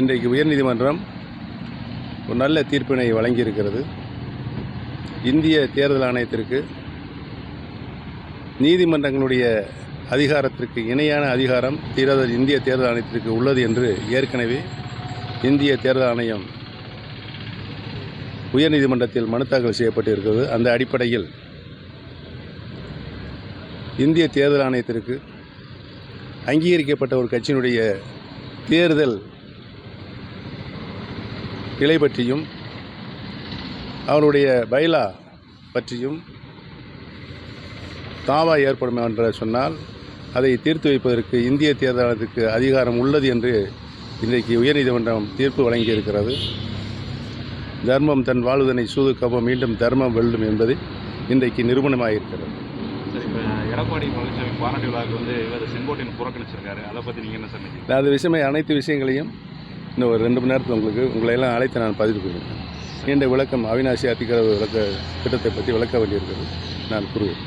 இன்றைக்கு உயர்நீதிமன்றம் ஒரு நல்ல தீர்ப்பினை வழங்கியிருக்கிறது. இந்திய தேர்தல் ஆணையத்திற்கு நீதிமன்றங்களுடைய அதிகாரத்திற்கு இணையான அதிகாரம் இந்திய தேர்தல் ஆணையத்திற்கு உள்ளது என்று ஏற்கனவே இந்திய தேர்தல் ஆணையம் உயர்நீதிமன்றத்தில் மனு தாக்கல் செய்யப்பட்டிருக்கிறது. அந்த அடிப்படையில் இந்திய தேர்தல் ஆணையத்திற்கு அங்கீகரிக்கப்பட்ட ஒரு கட்சியினுடைய தேர்தல் நிலை பற்றியும் அவருடைய பைலா பற்றியும் தாவா ஏற்படும் என்று சொன்னால் அதை தீர்த்து வைப்பதற்கு இந்திய தேர்தல் ஆணையத்துக்கு அதிகாரம் உள்ளது என்று இன்றைக்கு உயர்நீதிமன்றம் தீர்ப்பு வழங்கியிருக்கிறது. தர்மம் தன் வாழ்வதனை சூதுக்கப்போ மீண்டும் தர்மம் வெல்லும் என்பது இன்றைக்கு நிரூபணமாகியிருக்கிறது. சரி, இப்போ எடப்பாடி பழனிசாமி பாராட்டு விழாவுக்கு இவர் செங்கோட்டையன் புறக்கணிச்சிருக்காரு. அதை பற்றி நீங்கள் என்ன சொன்னீங்க? அது விஷயமே அனைத்து விஷயங்களையும் இன்னும் ஒரு 2 மணி நேரத்தில் உங்களையெல்லாம் அழைத்து நான் பதிவு கொடுக்கிறேன். நீண்ட விளக்கம் அவிநாசி அத்திக்கடவு விளக்க திட்டத்தை பற்றி விளக்க வேண்டியிருக்கிறது. நான் கூறுவேன்.